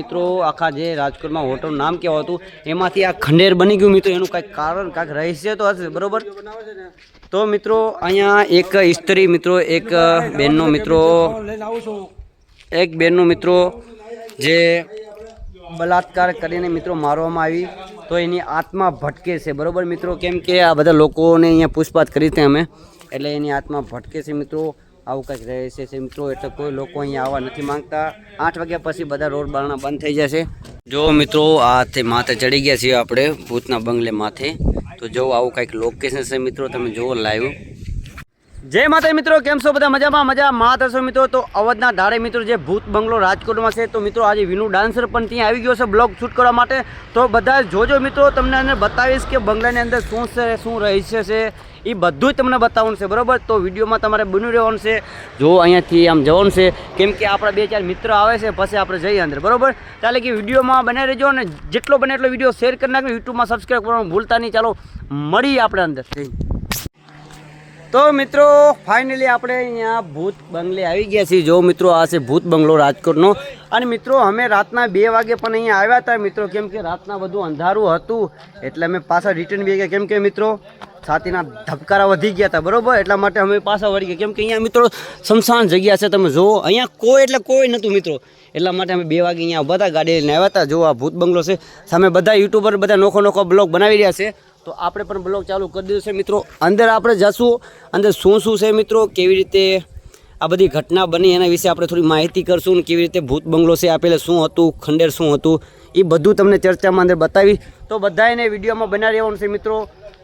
મિત્રો આખા જે રાજકોટમાં હોટલનું નામ કેવું હતું એમાંથી આ ખંડેર બની ગયું મિત્રો, એનું કાંઈક કારણ કાંઈક રહસ્ય તો હશે બરોબર. તો મિત્રો અહીંયા એક સ્ત્રી મિત્રો એક બેનનો મિત્રો જે બલાત્કાર કરીને મિત્રો મારવામાં આવી, તો એની આત્મા ભટકે છે બરોબર મિત્રો. કેમ કે આ બધા લોકોને અહીંયા પૂછપાછ કરી હતી અમે, એટલે એની આત્મા ભટકે છે મિત્રો. આવું કંઈક રહે છે મિત્રો, એટલે કોઈ લોકો અહીંયા આવવા નથી માંગતા. 8 વાગ્યા પછી બધા રોડ બારણા બંધ થઈ જશે. જો મિત્રો આ માથે ચડી ગયા છીએ આપણે ભૂતના બંગલે માથે. તો જો આવું કંઈક લોકેશન છે મિત્રો, તમે જુઓ લાઈવ. જય માતા મિત્રો, કેમ છો બધા? મજામાં થશો મિત્રો. તો અવધના ધાડે મિત્રો જે ભૂત બંગલો રાજકોટમાં છે, તો મિત્રો આજે વિનુ ડાન્સર પણ ત્યાં આવી ગયો છે બ્લોગ શૂટ કરવા માટે. તો બધા જોજો મિત્રો, તમને અંદર બતાવીશ કે બંગલાની અંદર શું છે, શું રહસ્ય છે, એ બધું જ તમને બતાવવાનું છે બરાબર. તો વિડીયોમાં તમારે બન્યું રહેવાનું છે. જો અહીંયાથી આમ જવાનું છે, કેમ કે આપણા 2-4 મિત્ર આવે છે, પછી આપણે જઈએ અંદર બરાબર. ચાલે કે વિડીયોમાં બને રહેજો, અને જેટલો બને એટલો વિડીયો શેર કરી નાખજો. યુટ્યુબમાં સબસ્ક્રાઈબ કરવાનું ભૂલતા નહીં. ચાલો મળીએ આપણે અંદર. તો મિત્રો ફાઇનલી આપણે અહીંયા ભૂત બંગલે આવી ગયા છીએ. જો મિત્રો આ છે ભૂત બંગલો રાજકોટનો. અને મિત્રો અમે રાતના 2 વાગે પણ અહીંયા આવ્યા હતા મિત્રો, કેમ કે રાતના બધું અંધારું હતું, એટલે અમે પાછા રિટર્ન બી ગયા. કેમ કે મિત્રો છાતીના ધબકારા વધી ગયા હતા બરોબર, એટલા માટે અમે પાછા વળી ગયા. કેમ કે અહીંયા મિત્રો શમશાન જગ્યા છે, તમે જુઓ અહીંયા કોઈ એટલે કોઈ નહોતું મિત્રો, એટલા માટે અમે 2 વાગે અહીંયા બધા ગાડી લઈને આવ્યા હતા. જો આ ભૂત બંગલો છે, સામે બધા યુટ્યુબર બધા નોખો બ્લોગ બનાવી રહ્યા છે. તો આપણે પણ બ્લોગ ચાલુ કરી દીધું છે મિત્રો. અંદર આપણે જશું, અંદર શું છે મિત્રો, કેવી રીતે આ બધી ઘટના બની એના વિશે આપણે થોડી માહિતી કરશું, ને કેવી રીતે ભૂત બંગલો છે આપેલે શું હતું, ખંડેર શું હતું, એ બધું તમને ચર્ચામાં અંદર બતાવી. તો બધાને વિડીયોમાં બનાવી રહેવાનું છે મિત્રો.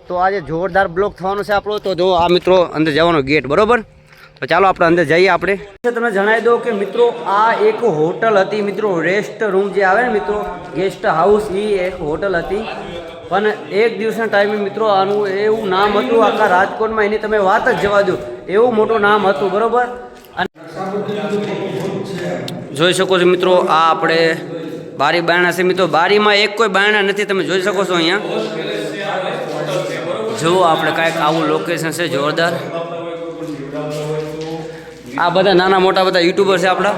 તો આજે જોરદાર બ્લોગ થવાનો છે આપણો. તો જો આ મિત્રો અંદર જવાનો ગેટ બરોબર. તો ચાલો આપણે અંદર જઈએ. આપણે તમને જણાવી દઉં કે મિત્રો આ એક હોટલ હતી મિત્રો, રેસ્ટ રૂમ જે આવે ને મિત્રો, ગેસ્ટ હાઉસ, એ એક હોટલ હતી. પણ એક દિવસના ટાઈમે મિત્રો આનું એવું નામ હતું આખા રાજકોટમાં, એની તમે વાત જ જવા દો, એવું મોટું નામ હતું બરોબર. અને જોઈ શકો છો મિત્રો આ આપણે બારી બારણા છે મિત્રો. બારીમાં એક કોઈ બારણા નથી, તમે જોઈ શકો છો અહીંયા. જો આપણે કાંઈક આવું લોકેશન છે જોરદાર. આ બધા નાના મોટા બધા યુટ્યુબર છે આપણા.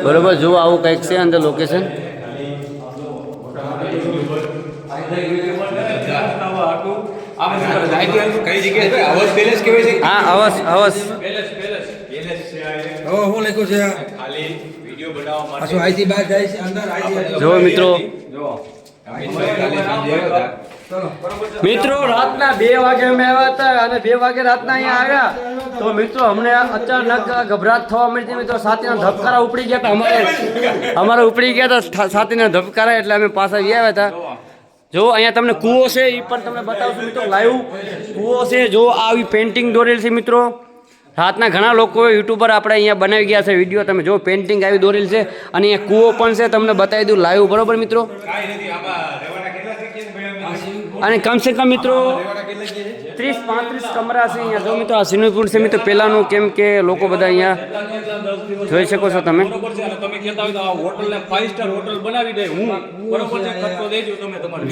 બરોબર, જો આવું કંઈક છે અંદર લોકેશન. હા હવસ જો મિત્રો રાતના 2 વાગે અમે આવ્યા હતા, અને 2 વાગે રાતના અહીંયા આવ્યા તો મિત્રો અમને અચાનક ગભરાટ થવા મળી મિત્રો. છાતીના ધબકારા ઉપડી ગયા હતા, અમારા ઉપડી ગયા હતા છાતીના ધબકારા, એટલે અમે પાછા આવ્યા હતા. જો અહીંયા તમને કૂવો છે, એ પણ તમને બતાવશું મિત્રો લાઈવ. કૂવો છે, જો આવી પેઇન્ટિંગ દોરેલ છે મિત્રો. રાતના ઘણા લોકો યુટ્યુબર આપણે અહીંયા બનાવી ગયા છે વિડીયો, તમે જો પેઇન્ટિંગ આવી દોરેલ છે, અને અહીંયા કૂવો પણ છે, તમને બતાવી દઉં લાઈવ બરોબર મિત્રો. અને કમસે કમ મિત્રો 30-35 કમરા છે અહીંયા. જો મિત્રો આ સ્વિમિંગ પૂલ છે મિત્રો પહેલાંનું, કેમ કે લોકો બધા અહીંયા જોઈ શકો છો તમે.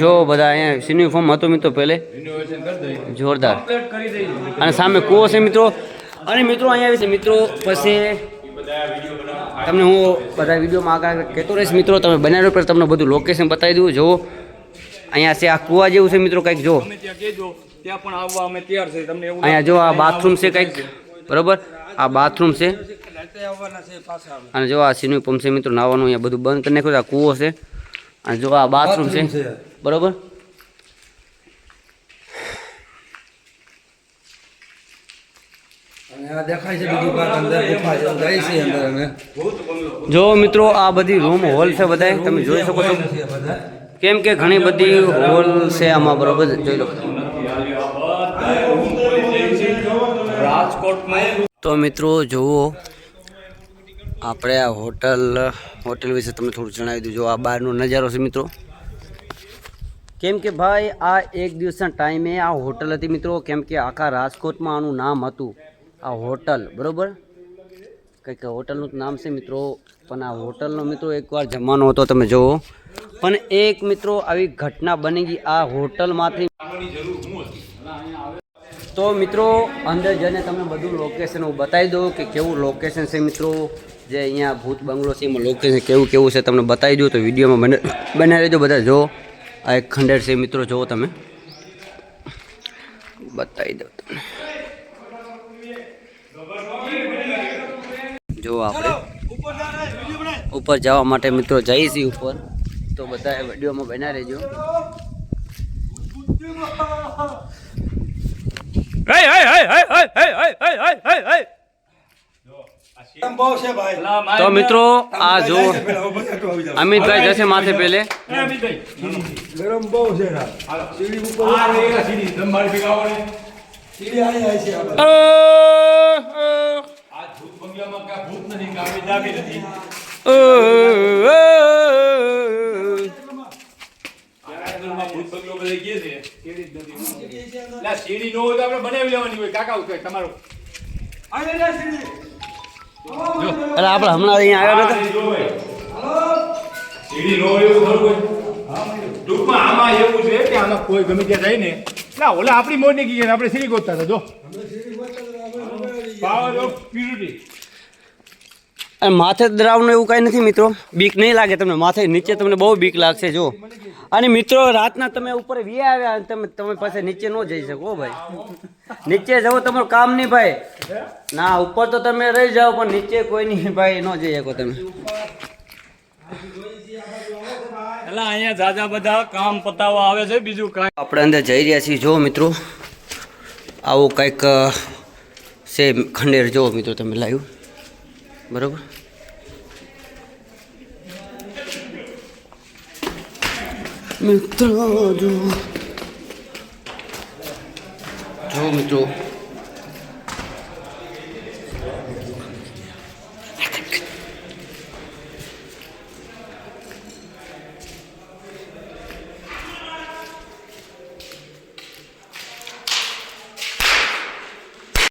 જો બધા અહીંયા સ્વિમિંગ ફોર્મ હતું મિત્રો પહેલે જોરદાર, અને સામે કૂવો છે મિત્રો. અને મિત્રો અહીંયા આવી છે મિત્રો, પછી તમને હું બધા વિડીયોમાં આગળ કહેતો રહીશ મિત્રો. તમે બનાવ્યો પર તમને બધું લોકેશન બતાવી દઉં. જો અહીંયા છે આ કૂવા જેવું છે મિત્રો કંઈક. જો અહીંયા જો આ બાથરૂમ છે કંઈક બરોબર, આ બાથરૂમ છે. અને જો આ સ્વિમિંગ પંપ છે મિત્રો, નાવાનું અહીંયા બધું બંધ કરી નાખ્યું. આ કૂવો છે, અને જો આ બાથરૂમ છે બરોબર. જો મિત્રો આ બધી રૂમ હોલ છે બધા, તમે જોઈ શકો છો. કેમ કે ઘણી બધી હોલ છે આમાં બરોબર, જોઈ લો. તો મિત્રો જુઓ આપણે આ હોટલ વિશે તમને થોડું જણાવી દઉં. જો આ બહારનો નજારો છે મિત્રો. કેમ કે ભાઈ આ એક દિવસના ટાઈમે આ હોટલ હતી મિત્રો, કેમ કે આખા રાજકોટમાં આનું નામ હતું આ હોટલ બરોબર. કંઈક હોટલનું નામ છે મિત્રો, પણ આ હોટલનો મિત્રો એકવાર જમવાનો હતો તમે જુઓ. પણ એક મિત્રો આવી ઘટના બની ગઈ આ હોટલમાંથી. તો મિત્રો અંદર જઈને તમને બધું લોકેશન હું બતાવી દઉં કે કેવું લોકેશન છે મિત્રો. જે અહીંયા ભૂત બંગલો છે એમાં લોકેશન કેવું કેવું છે તમને બતાવી દઉં. તો વિડીયોમાં બનાવી લેજો બધા. જો આ એક ખંડેર છે મિત્રો, જુઓ તમે, બતાવી દઉં તમને. જો આપણે ઉપર જવા માટે મિત્રો જઈએ છીએ ઉપર, તો બધા વિડીયોમાં બના રહેજો. તો મિત્રો આ જો અમિતભાઈ જશે માથે પેલે. ગરમ બહુ છે સીડી ઉપર સીડી નો હોય તો આપણે બનાવી લેવાની હોય. કાકા તમારું એટલે આપણે હમણાં અહીંયા આવ્યા નતા. સીડી નો હોય એવું થોડું હોય. ટૂંકમાં આમાં એવું છે કે આમાં કોઈ ગમે ત્યાં જાય ને ના ઓલા આપણી મોટી ગઈ આપણે સીડી ગોતતા હતા. જો પાવર ઓફ પ્યુરિટી. અને માથે ડરાવનું એવું કાંઈ નથી મિત્રો, બીક નહીં લાગે તમને. માથે નીચે તમને બહુ બીક લાગશે. જો અને મિત્રો રાતના તમે ઉપર વી આવ્યા અને તમે પાસે નીચે ન જઈ શકો ભાઈ. નીચે જવો તમારું કામ નહીં ભાઈ. ના ઉપર તો તમે રહી જાઓ પણ નીચે કોઈ નહીં ભાઈ, ન જઈ શકો તમે. એટલે અહીંયા જાજા બધા કામ પતાવવા આવે છે, બીજું કાંઈ. આપણે અંદર જઈ રહ્યા છીએ. જો મિત્રો આવું કંઈક છે ખંડેર. જો મિત્રો તમે લાવ્યું બરોબર. મિત્રો જો